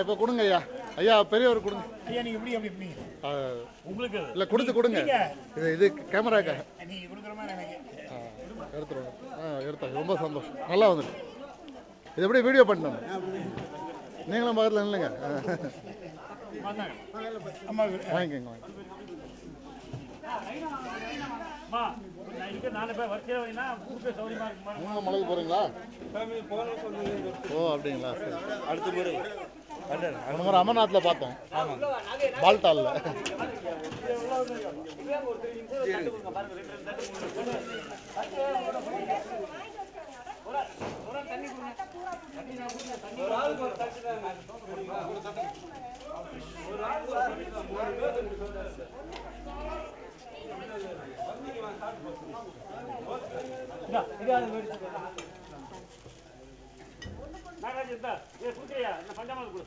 இப்போ கொடுங்க ஐயா. ஐயா பெரியவர் கொடுங்க. ஐயா நீங்க எப்படி எப்படி எப்படிங்க உங்களுக்கு இல்லை கொடுங்க. இது கேமராக்கா நீங்க கொடுக்குற மாதிரி எனக்கு எடுத்துருவோம். எடுத்தாங்க. ரொம்ப சந்தோஷம். நல்லா வந்துருக்கு. இது எப்படி வீடியோ பண்ணிட்டோம். நீங்களும் பக்கத்தில் இல்லைங்க. வாங்கிக்கோங்க. மலைக்கு போகிறீங்களா? ஓ அப்படிங்களா? அடுத்த முறை முறை அமர்நாத்தில் பார்த்தோம். பால்டாலில். நாகராஜ் பஞ்சாமல் கொடு.